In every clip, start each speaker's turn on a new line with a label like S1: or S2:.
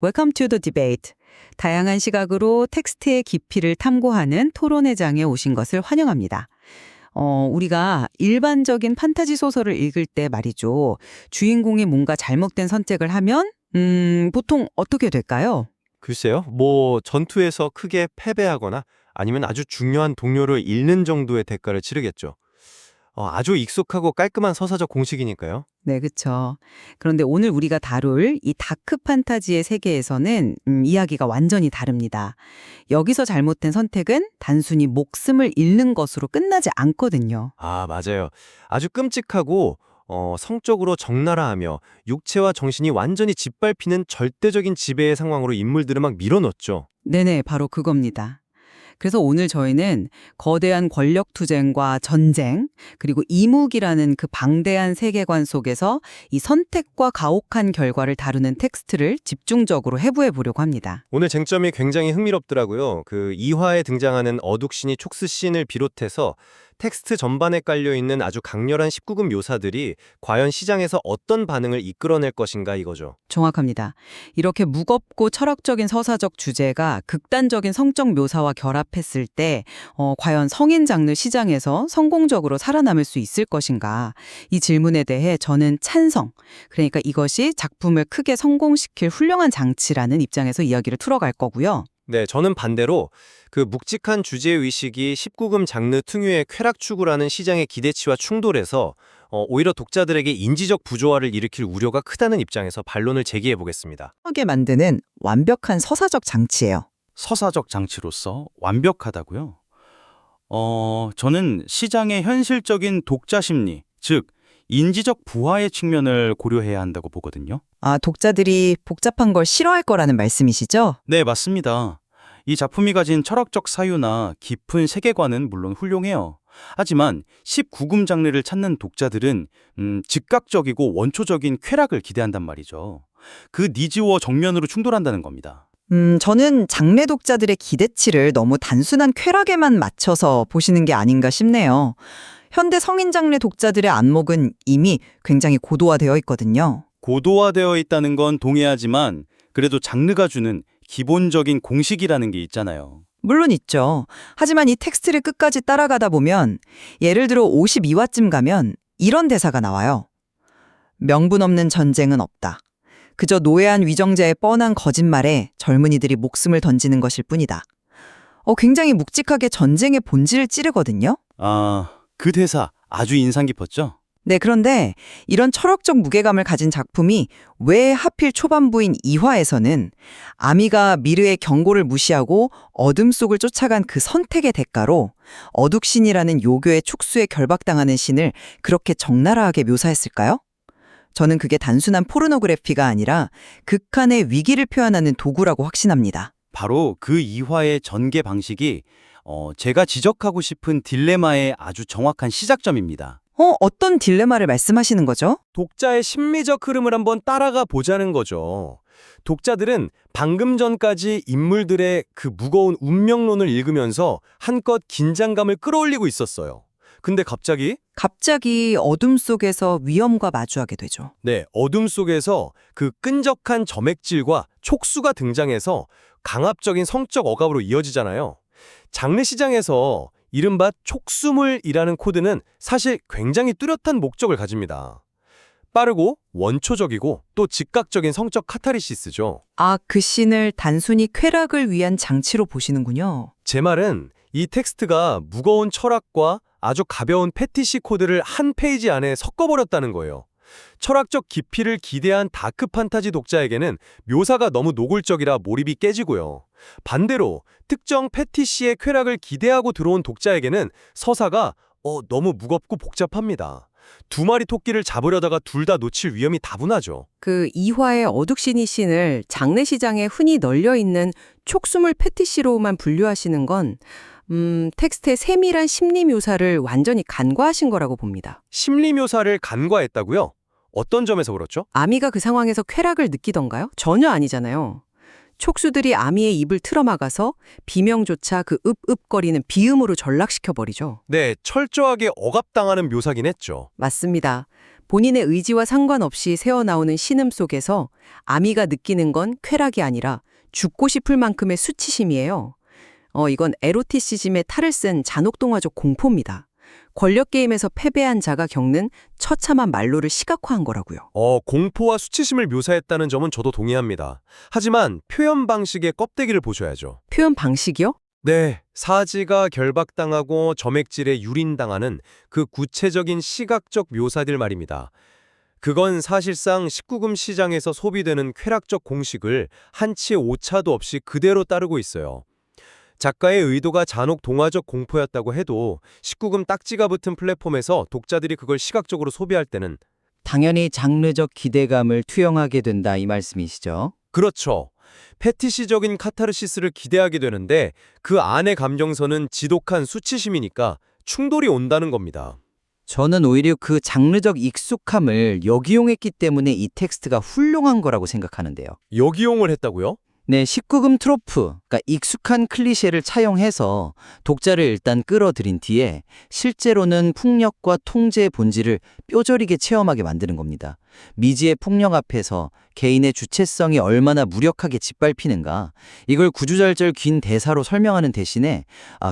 S1: Welcome to the debate. 다양한 시각으로 텍스트의 깊이를 탐구하는 토론회 장에 오신 것을 환영합니다. 우리가 일반적인 판타지 소설을 읽을 때 말이죠. 주인공이 뭔가 잘못된 선택을 하면, 보통 어떻게 될까요?
S2: 글쎄요, 전투에서 크게 패배하거나 아니면 아주 중요한 동료를 잃는 정도의 대가를 치르겠죠. 아주 익숙하고 깔끔한 서사적 공식이니까요.
S1: 네, 그렇죠. 그런데 오늘 우리가 다룰 이 다크 판타지의 세계에서는 이야기가 완전히 다릅니다. 여기서 잘못된 선택은 단순히 목숨을 잃는 것으로 끝나지 않거든요.
S2: 아, 맞아요. 아주 끔찍하고 성적으로 적나라하며 육체와 정신이 완전히 짓밟히는 절대적인 지배의 상황으로 인물들을 막 밀어넣죠.
S1: 네네, 바로 그겁니다. 그래서 오늘 저희는 거대한 권력 투쟁과 전쟁, 그리고 이묵이라는 그 방대한 세계관 속에서 이 선택과 가혹한 결과를 다루는 텍스트를 집중적으로 해부해 보려고 합니다.
S2: 오늘 쟁점이 굉장히 흥미롭더라고요. 그 2화에 등장하는 어둑신이 촉스신을 비롯해서 텍스트 전반에 깔려있는 아주 강렬한 19금 묘사들이 과연 시장에서 어떤 반응을 이끌어낼 것인가 이거죠.
S1: 정확합니다. 이렇게 무겁고 철학적인 서사적 주제가 극단적인 성적 묘사와 결합했을 때 과연 성인 장르 시장에서 성공적으로 살아남을 수 있을 것인가? 이 질문에 대해 저는 찬성, 그러니까 이것이 작품을 크게 성공시킬 훌륭한 장치라는 입장에서 이야기를 풀어갈 거고요.
S2: 네, 저는 반대로 그 묵직한 주제의식이 19금 장르 특유의 쾌락 추구라는 시장의 기대치와 충돌해서 오히려 독자들에게 인지적 부조화를 일으킬 우려가 크다는 입장에서 반론을 제기해 보겠습니다.
S3: 하게 만드는 완벽한 서사적 장치예요.
S4: 서사적 장치로서 완벽하다고요? 저는 시장의 현실적인 독자 심리, 즉 인지적 부하의 측면을 고려해야 한다고 보거든요.
S3: 아, 독자들이 복잡한 걸 싫어할 거라는 말씀이시죠?
S4: 네, 맞습니다. 이 작품이 가진 철학적 사유나 깊은 세계관은 물론 훌륭해요. 하지만 19금 장르를 찾는 독자들은 즉각적이고 원초적인 쾌락을 기대한단 말이죠. 그 니즈와 정면으로 충돌한다는 겁니다.
S3: 저는 장래 독자들의 기대치를 너무 단순한 쾌락에만 맞춰서 보시는 게 아닌가 싶네요. 현대 성인 장르 독자들의 안목은 이미 굉장히 고도화되어 있거든요.
S4: 고도화되어 있다는 건 동의하지만 그래도 장르가 주는 기본적인 공식이라는 게 있잖아요.
S3: 물론 있죠. 하지만 이 텍스트를 끝까지 따라가다 보면 예를 들어 52화쯤 가면 이런 대사가 나와요. 명분 없는 전쟁은 없다. 그저 노예한 위정자의 뻔한 거짓말에 젊은이들이 목숨을 던지는 것일 뿐이다. 굉장히 묵직하게 전쟁의 본질을 찌르거든요.
S4: 아, 그 대사 아주 인상 깊었죠?
S3: 네, 그런데 이런 철학적 무게감을 가진 작품이 왜 하필 초반부인 2화에서는 아미가 미르의 경고를 무시하고 어둠 속을 쫓아간 그 선택의 대가로 어둑신이라는 요교의 촉수에 결박당하는 신을 그렇게 적나라하게 묘사했을까요? 저는 그게 단순한 포르노그래피가 아니라 극한의 위기를 표현하는 도구라고 확신합니다.
S4: 바로 그 2화의 전개 방식이 제가 지적하고 싶은 딜레마의 아주 정확한 시작점입니다.
S3: 어떤 딜레마를 말씀하시는 거죠?
S2: 독자의 심리적 흐름을 한번 따라가 보자는 거죠. 독자들은 방금 전까지 인물들의 그 무거운 운명론을 읽으면서 한껏 긴장감을 끌어올리고 있었어요. 근데 갑자기
S3: 어둠 속에서 위험과 마주하게 되죠.
S2: 네, 어둠 속에서 그 끈적한 점액질과 촉수가 등장해서 강압적인 성적 억압으로 이어지잖아요. 장르 시장에서 이른바 촉수물이라는 코드는 사실 굉장히 뚜렷한 목적을 가집니다. 빠르고 원초적이고 또 즉각적인 성적 카타르시스죠.
S3: 아, 그 씬을 단순히 쾌락을 위한 장치로 보시는군요.
S2: 제 말은 이 텍스트가 무거운 철학과 아주 가벼운 패티시 코드를 한 페이지 안에 섞어버렸다는 거예요. 철학적 깊이를 기대한 다크 판타지 독자에게는 묘사가 너무 노골적이라 몰입이 깨지고요. 반대로 특정 패티시의 쾌락을 기대하고 들어온 독자에게는 서사가 너무 무겁고 복잡합니다. 두 마리 토끼를 잡으려다가 둘 다 놓칠 위험이 다분하죠.
S5: 그 2화의 어둑신이 씬을 장내 시장에 흔히 널려있는 촉수물 패티시로만 분류하시는 건 텍스트의 세밀한 심리 묘사를 완전히 간과하신 거라고 봅니다.
S2: 심리 묘사를 간과했다고요? 어떤 점에서 그렇죠?
S5: 아미가 그 상황에서 쾌락을 느끼던가요? 전혀 아니잖아요. 촉수들이 아미의 입을 틀어막아서 비명조차 그 읍읍거리는 비음으로 전락시켜버리죠.
S2: 네, 철저하게 억압당하는 묘사긴 했죠.
S5: 맞습니다. 본인의 의지와 상관없이 새어나오는 신음 속에서 아미가 느끼는 건 쾌락이 아니라 죽고 싶을 만큼의 수치심이에요. 이건 에로티시즘의 탈을 쓴 잔혹동화적 공포입니다. 권력 게임에서 패배한 자가 겪는 처참한 말로를 시각화한 거라고요.
S2: 공포와 수치심을 묘사했다는 점은 저도 동의합니다. 하지만 표현 방식의 껍데기를 보셔야죠.
S5: 표현 방식이요?
S2: 네, 사지가 결박당하고 점액질에 유린당하는 그 구체적인 시각적 묘사들 말입니다. 그건 사실상 19금 시장에서 소비되는 쾌락적 공식을 한치의 오차도 없이 그대로 따르고 있어요. 작가의 의도가 잔혹 동화적 공포였다고 해도 19금 딱지가 붙은 플랫폼에서 독자들이 그걸 시각적으로 소비할 때는
S6: 당연히 장르적 기대감을 투영하게 된다 이 말씀이시죠?
S2: 그렇죠. 패티시적인 카타르시스를 기대하게 되는데 그 안의 감정선은 지독한 수치심이니까 충돌이 온다는 겁니다.
S6: 저는 오히려 그 장르적 익숙함을 역이용했기 때문에 이 텍스트가 훌륭한 거라고 생각하는데요.
S2: 역이용을 했다고요?
S6: 네, 19금 트로프, 그러니까 익숙한 클리셰를 차용해서 독자를 일단 끌어들인 뒤에 실제로는 폭력과 통제의 본질을 뼈저리게 체험하게 만드는 겁니다. 미지의 폭력 앞에서 개인의 주체성이 얼마나 무력하게 짓밟히는가, 이걸 구구절절 긴 대사로 설명하는 대신에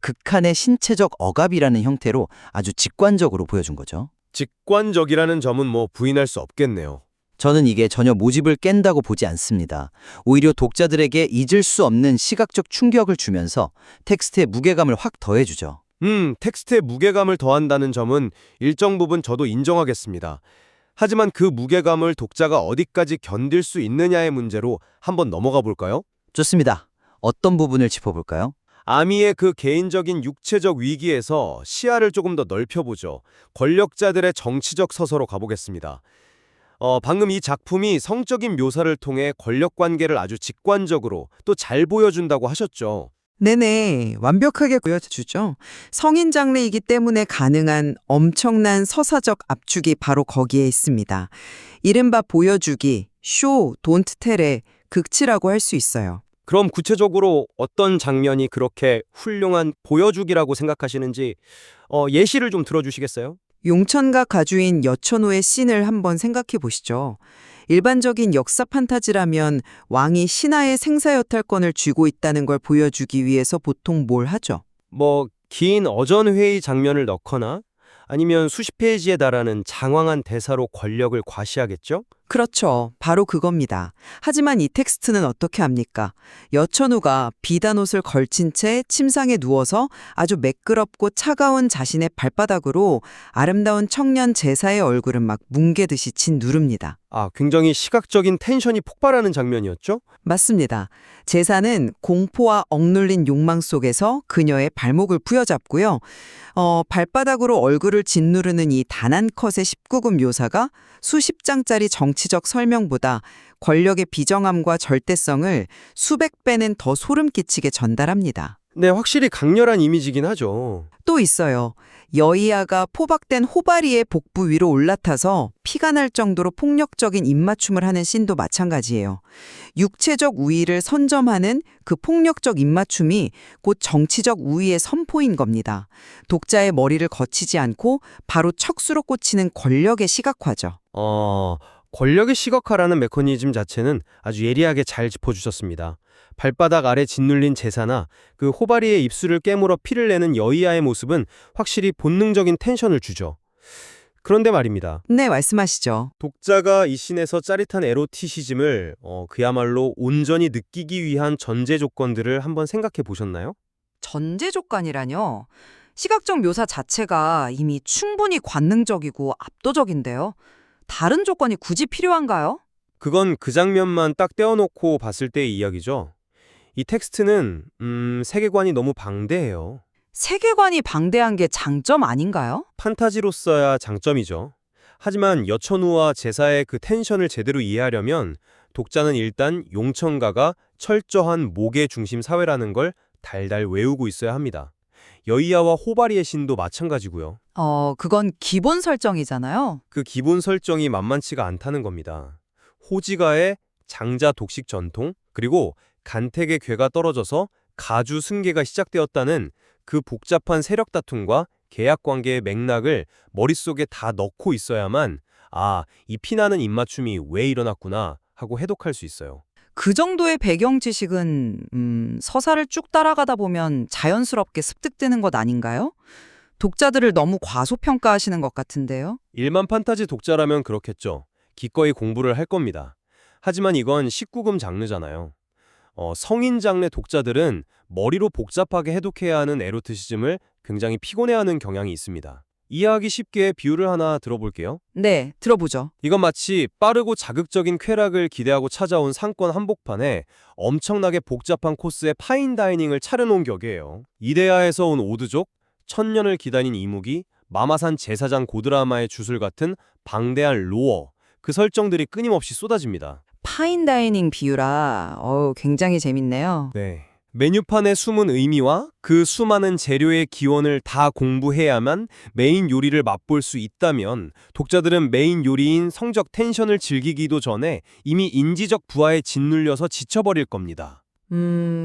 S6: 극한의 신체적 억압이라는 형태로 아주 직관적으로 보여준 거죠.
S2: 직관적이라는 점은 부인할 수 없겠네요.
S6: 저는 이게 전혀 모집을 깬다고 보지 않습니다. 오히려 독자들에게 잊을 수 없는 시각적 충격을 주면서 텍스트의 무게감을 확 더해주죠.
S2: 텍스트에 무게감을 더한다는 점은 일정 부분 저도 인정하겠습니다. 하지만 그 무게감을 독자가 어디까지 견딜 수 있느냐의 문제로 한번 넘어가 볼까요?
S6: 좋습니다. 어떤 부분을 짚어볼까요?
S2: 아미의 그 개인적인 육체적 위기에서 시야를 조금 더 넓혀보죠. 권력자들의 정치적 서서로 가보겠습니다. 방금 이 작품이 성적인 묘사를 통해 권력 관계를 아주 직관적으로 또 잘 보여준다고 하셨죠.
S3: 네네, 완벽하게 보여주죠. 성인 장르이기 때문에 가능한 엄청난 서사적 압축이 바로 거기에 있습니다. 이른바 보여주기, 쇼, 돈트 텔의 극치라고 할 수 있어요.
S2: 그럼 구체적으로 어떤 장면이 그렇게 훌륭한 보여주기라고 생각하시는지 예시를 좀 들어주시겠어요?
S3: 용천가 가주인 여천호의 씬을 한번 생각해 보시죠. 일반적인 역사 판타지라면 왕이 신하의 생사여탈권을 쥐고 있다는 걸 보여주기 위해서 보통 뭘 하죠?
S2: 긴 어전회의 장면을 넣거나 아니면 수십 페이지에 달하는 장황한 대사로 권력을 과시하겠죠?
S3: 그렇죠. 바로 그겁니다. 하지만 이 텍스트는 어떻게 합니까? 여천우가 비단 옷을 걸친 채 침상에 누워서 아주 매끄럽고 차가운 자신의 발바닥으로 아름다운 청년 제사의 얼굴을 막 뭉개듯이 짓누릅니다.
S2: 굉장히 시각적인 텐션이 폭발하는 장면이었죠?
S3: 맞습니다. 제사는 공포와 억눌린 욕망 속에서 그녀의 발목을 부여잡고요. 발바닥으로 얼굴을 짓누르는 이 단 한 컷의 19금 묘사가 수십 장짜리 정치적 설명보다 권력의 비정함과 절대성을 수백 배는 더 소름 끼치게 전달합니다.
S2: 네, 확실히 강렬한 이미지긴 하죠.
S3: 또 있어요. 여이아가 포박된 호바리의 복부 위로 올라타서 피가 날 정도로 폭력적인 입맞춤을 하는 씬도 마찬가지예요. 육체적 우위를 선점하는 그 폭력적 입맞춤이 곧 정치적 우위의 선포인 겁니다. 독자의 머리를 거치지 않고 바로 척수로 꽂히는 권력의 시각화죠.
S2: 권력의 시각화라는 메커니즘 자체는 아주 예리하게 잘 짚어주셨습니다. 발바닥 아래 짓눌린 제사나 그 호바리의 입술을 깨물어 피를 내는 여이아의 모습은 확실히 본능적인 텐션을 주죠. 그런데 말입니다.
S3: 네, 말씀하시죠.
S2: 독자가 이 씬에서 짜릿한 에로티시즘을 그야말로 온전히 느끼기 위한 전제 조건들을 한번 생각해 보셨나요?
S7: 전제 조건이라뇨? 시각적 묘사 자체가 이미 충분히 관능적이고 압도적인데요. 다른 조건이 굳이 필요한가요?
S2: 그건 그 장면만 딱 떼어놓고 봤을 때의 이야기죠. 이 텍스트는 세계관이 너무 방대해요.
S7: 세계관이 방대한 게 장점 아닌가요?
S2: 판타지로서야 장점이죠. 하지만 여천우와 제사의 그 텐션을 제대로 이해하려면 독자는 일단 용천가가 철저한 목의 중심 사회라는 걸 달달 외우고 있어야 합니다. 여이아와 호바리의 신도 마찬가지고요.
S7: 그건 기본 설정이잖아요.
S2: 그 기본 설정이 만만치가 않다는 겁니다. 호지가의 장자 독식 전통, 그리고 간택의 괴가 떨어져서 가주 승계가 시작되었다는 그 복잡한 세력 다툼과 계약 관계의 맥락을 머릿속에 다 넣고 있어야만 아, 이 피나는 입맞춤이 왜 일어났구나 하고 해독할 수 있어요.
S7: 그 정도의 배경 지식은 서사를 쭉 따라가다 보면 자연스럽게 습득되는 것 아닌가요? 독자들을 너무 과소평가하시는 것 같은데요.
S2: 일반 판타지 독자라면 그렇겠죠. 기꺼이 공부를 할 겁니다. 하지만 이건 19금 장르잖아요. 성인 장르 독자들은 머리로 복잡하게 해독해야 하는 에로티시즘을 굉장히 피곤해하는 경향이 있습니다. 이해하기 쉽게 비유를 하나 들어볼게요.
S7: 네, 들어보죠.
S2: 이건 마치 빠르고 자극적인 쾌락을 기대하고 찾아온 상권 한복판에 엄청나게 복잡한 코스의 파인 다이닝을 차려놓은 격이에요. 이데아에서 온 오드족, 천년을 기다린 이무기, 마마산 제사장 고드라마의 주술 같은 방대한 로어, 그 설정들이 끊임없이 쏟아집니다.
S7: 파인다이닝 비유라, 굉장히 재밌네요.
S2: 네. 메뉴판의 숨은 의미와 그 수많은 재료의 기원을 다 공부해야만 메인 요리를 맛볼 수 있다면 독자들은 메인 요리인 성적 텐션을 즐기기도 전에 이미 인지적 부하에 짓눌려서 지쳐버릴 겁니다.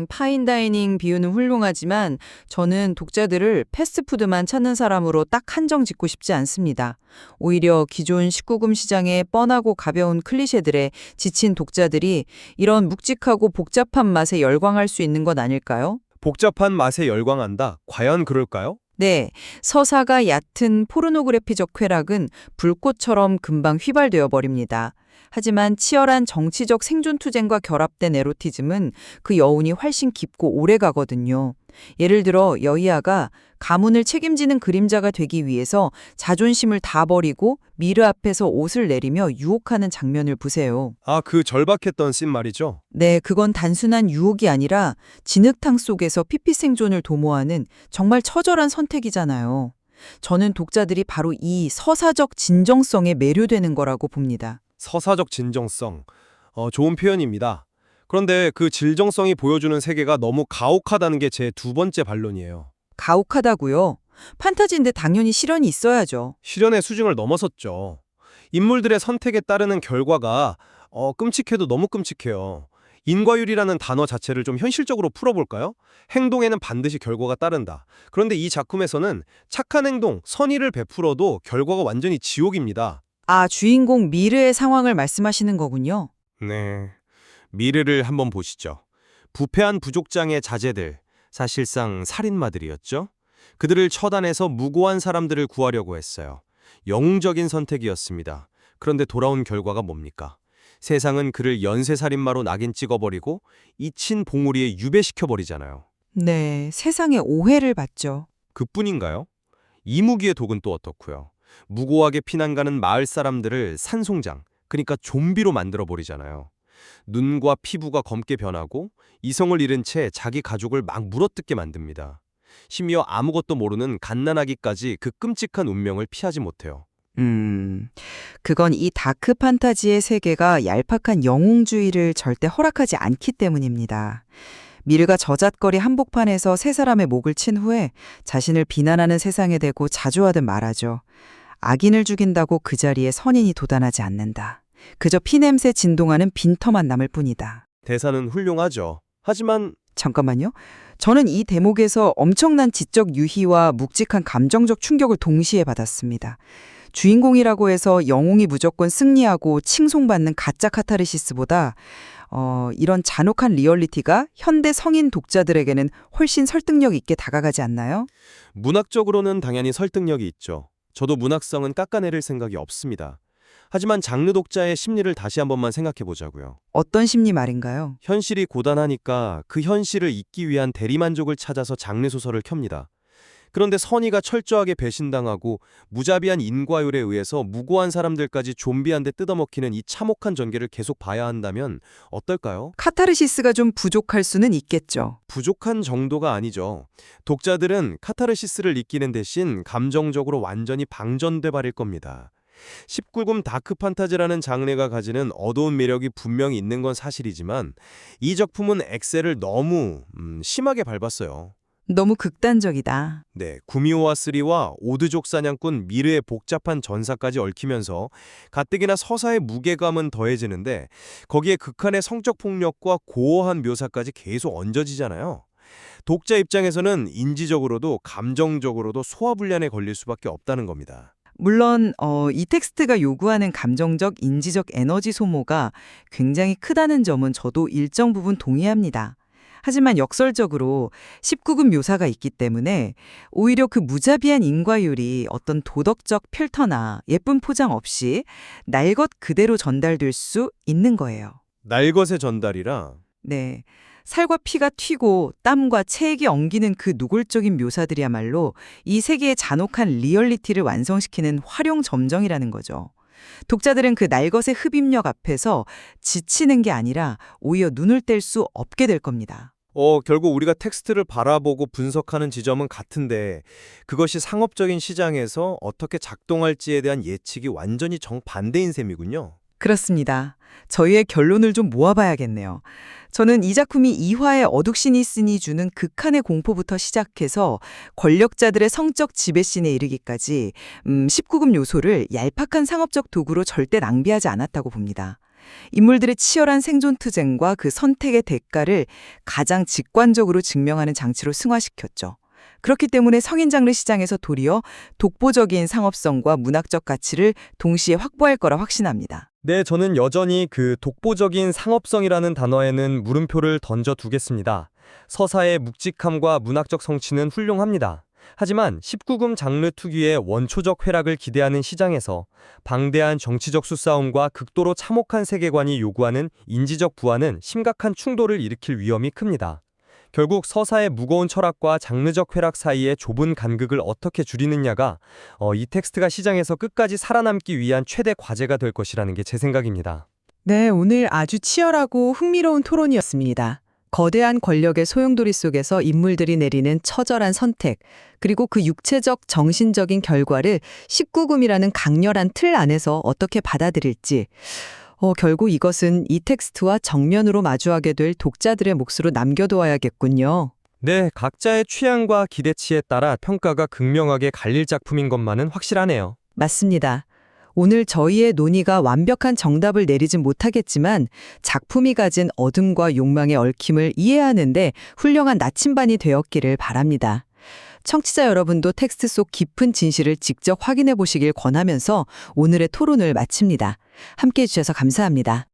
S7: 파인다이닝 비유는 훌륭하지만 저는 독자들을 패스트푸드만 찾는 사람으로 딱 한정 짓고 싶지 않습니다. 오히려 기존 19금 시장의 뻔하고 가벼운 클리셰들에 지친 독자들이 이런 묵직하고 복잡한 맛에 열광할 수 있는 것 아닐까요?
S2: 복잡한 맛에 열광한다. 과연 그럴까요?
S7: 네, 서사가 얕은 포르노그래피적 쾌락은 불꽃처럼 금방 휘발되어 버립니다. 하지만 치열한 정치적 생존투쟁과 결합된 에로티즘은 그 여운이 훨씬 깊고 오래 가거든요. 예를 들어 여이아가 가문을 책임지는 그림자가 되기 위해서 자존심을 다 버리고 미르 앞에서 옷을 내리며 유혹하는 장면을 보세요.
S2: 아, 그 절박했던 씬 말이죠.
S7: 네, 그건 단순한 유혹이 아니라 진흙탕 속에서 피피 생존을 도모하는 정말 처절한 선택이잖아요. 저는 독자들이 바로 이 서사적 진정성에 매료되는 거라고 봅니다.
S2: 서사적 진정성. 좋은 표현입니다. 그런데 그 진정성이 보여주는 세계가 너무 가혹하다는 게 제 두 번째 반론이에요.
S7: 가혹하다고요? 판타지인데 당연히 실현이 있어야죠.
S2: 실현의 수준을 넘어섰죠. 인물들의 선택에 따르는 결과가 끔찍해도 너무 끔찍해요. 인과율이라는 단어 자체를 좀 현실적으로 풀어볼까요? 행동에는 반드시 결과가 따른다. 그런데 이 작품에서는 착한 행동, 선의를 베풀어도 결과가 완전히 지옥입니다.
S7: 아, 주인공 미르의 상황을 말씀하시는 거군요.
S2: 네. 미르를 한번 보시죠. 부패한 부족장의 자제들, 사실상 살인마들이었죠. 그들을 처단해서 무고한 사람들을 구하려고 했어요. 영웅적인 선택이었습니다. 그런데 돌아온 결과가 뭡니까? 세상은 그를 연쇄살인마로 낙인 찍어버리고 이친 봉우리에 유배시켜버리잖아요.
S7: 네, 세상에 오해를 받죠.
S2: 그뿐인가요? 이무기의 독은 또 어떻고요? 무고하게 피난가는 마을 사람들을 산송장, 그러니까 좀비로 만들어버리잖아요. 눈과 피부가 검게 변하고 이성을 잃은 채 자기 가족을 막 물어뜯게 만듭니다. 심지어 아무것도 모르는 갓난아기까지 그 끔찍한 운명을 피하지 못해요.
S7: 그건 이 다크 판타지의 세계가 얄팍한 영웅주의를 절대 허락하지 않기 때문입니다. 미르가 저잣거리 한복판에서 세 사람의 목을 친 후에 자신을 비난하는 세상에 대고 자주 하듯 말하죠. 악인을 죽인다고 그 자리에 선인이 도단하지 않는다. 그저 피냄새 진동하는 빈터만 남을 뿐이다.
S2: 대사는 훌륭하죠. 하지만
S7: 잠깐만요. 저는 이 대목에서 엄청난 지적 유희와 묵직한 감정적 충격을 동시에 받았습니다. 주인공이라고 해서 영웅이 무조건 승리하고 칭송받는 가짜 카타르시스보다 이런 잔혹한 리얼리티가 현대 성인 독자들에게는 훨씬 설득력 있게 다가가지 않나요?
S2: 문학적으로는 당연히 설득력이 있죠. 저도 문학성은 깎아내릴 생각이 없습니다. 하지만 장르 독자의 심리를 다시 한 번만 생각해 보자고요.
S7: 어떤 심리 말인가요?
S2: 현실이 고단하니까 그 현실을 잊기 위한 대리만족을 찾아서 장르 소설을 켭니다. 그런데 선의가 철저하게 배신당하고 무자비한 인과율에 의해서 무고한 사람들까지 좀비한테 뜯어먹히는 이 참혹한 전개를 계속 봐야 한다면 어떨까요?
S7: 카타르시스가 좀 부족할 수는 있겠죠.
S2: 부족한 정도가 아니죠. 독자들은 카타르시스를 느끼는 대신 감정적으로 완전히 방전돼 버릴 겁니다. 19금 다크 판타지라는 장르가 가지는 어두운 매력이 분명히 있는 건 사실이지만 이 작품은 엑셀을 너무 심하게 밟았어요.
S7: 너무 극단적이다.
S2: 네, 구미호와 쓰리와 오드족 사냥꾼 미르의 복잡한 전사까지 얽히면서 가뜩이나 서사의 무게감은 더해지는데 거기에 극한의 성적 폭력과 고어한 묘사까지 계속 얹어지잖아요. 독자 입장에서는 인지적으로도 감정적으로도 소화불량에 걸릴 수밖에 없다는 겁니다.
S3: 물론 이 텍스트가 요구하는 감정적, 인지적 에너지 소모가 굉장히 크다는 점은 저도 일정 부분 동의합니다. 하지만 역설적으로 19금 묘사가 있기 때문에 오히려 그 무자비한 인과율이 어떤 도덕적 필터나 예쁜 포장 없이 날 것 그대로 전달될 수 있는 거예요.
S2: 날것의 전달이라.
S3: 네. 살과 피가 튀고 땀과 체액이 엉기는 그 노골적인 묘사들이야말로 이 세계의 잔혹한 리얼리티를 완성시키는 활용 점정이라는 거죠. 독자들은 그 날것의 흡입력 앞에서 지치는 게 아니라 오히려 눈을 뗄 수 없게 될 겁니다.
S2: 결국 우리가 텍스트를 바라보고 분석하는 지점은 같은데 그것이 상업적인 시장에서 어떻게 작동할지에 대한 예측이 완전히 정반대인 셈이군요.
S3: 그렇습니다. 저희의 결론을 좀 모아봐야겠네요. 저는 이 작품이 이화의 어둑신이 쓰니 주는 극한의 공포부터 시작해서 권력자들의 성적 지배신에 이르기까지 19금 요소를 얄팍한 상업적 도구로 절대 낭비하지 않았다고 봅니다. 인물들의 치열한 생존 투쟁과 그 선택의 대가를 가장 직관적으로 증명하는 장치로 승화시켰죠. 그렇기 때문에 성인 장르 시장에서 도리어 독보적인 상업성과 문학적 가치를 동시에 확보할 거라 확신합니다.
S2: 네, 저는 여전히 그 독보적인 상업성이라는 단어에는 물음표를 던져 두겠습니다. 서사의 묵직함과 문학적 성취는 훌륭합니다. 하지만 19금 장르 특유의 원초적 쾌락을 기대하는 시장에서 방대한 정치적 수싸움과 극도로 참혹한 세계관이 요구하는 인지적 부하는 심각한 충돌을 일으킬 위험이 큽니다. 결국 서사의 무거운 철학과 장르적 쾌락 사이의 좁은 간극을 어떻게 줄이느냐가 이 텍스트가 시장에서 끝까지 살아남기 위한 최대 과제가 될 것이라는 게 제 생각입니다.
S5: 네, 오늘 아주 치열하고 흥미로운 토론이었습니다. 거대한 권력의 소용돌이 속에서 인물들이 내리는 처절한 선택, 그리고 그 육체적, 정신적인 결과를 19금이라는 강렬한 틀 안에서 어떻게 받아들일지, 결국 이것은 이 텍스트와 정면으로 마주하게 될 독자들의 몫으로 남겨두어야겠군요.
S2: 네, 각자의 취향과 기대치에 따라 평가가 극명하게 갈릴 작품인 것만은 확실하네요.
S5: 맞습니다. 오늘 저희의 논의가 완벽한 정답을 내리진 못하겠지만 작품이 가진 어둠과 욕망의 얽힘을 이해하는데 훌륭한 나침반이 되었기를 바랍니다. 청취자 여러분도 텍스트 속 깊은 진실을 직접 확인해 보시길 권하면서 오늘의 토론을 마칩니다. 함께해 주셔서 감사합니다.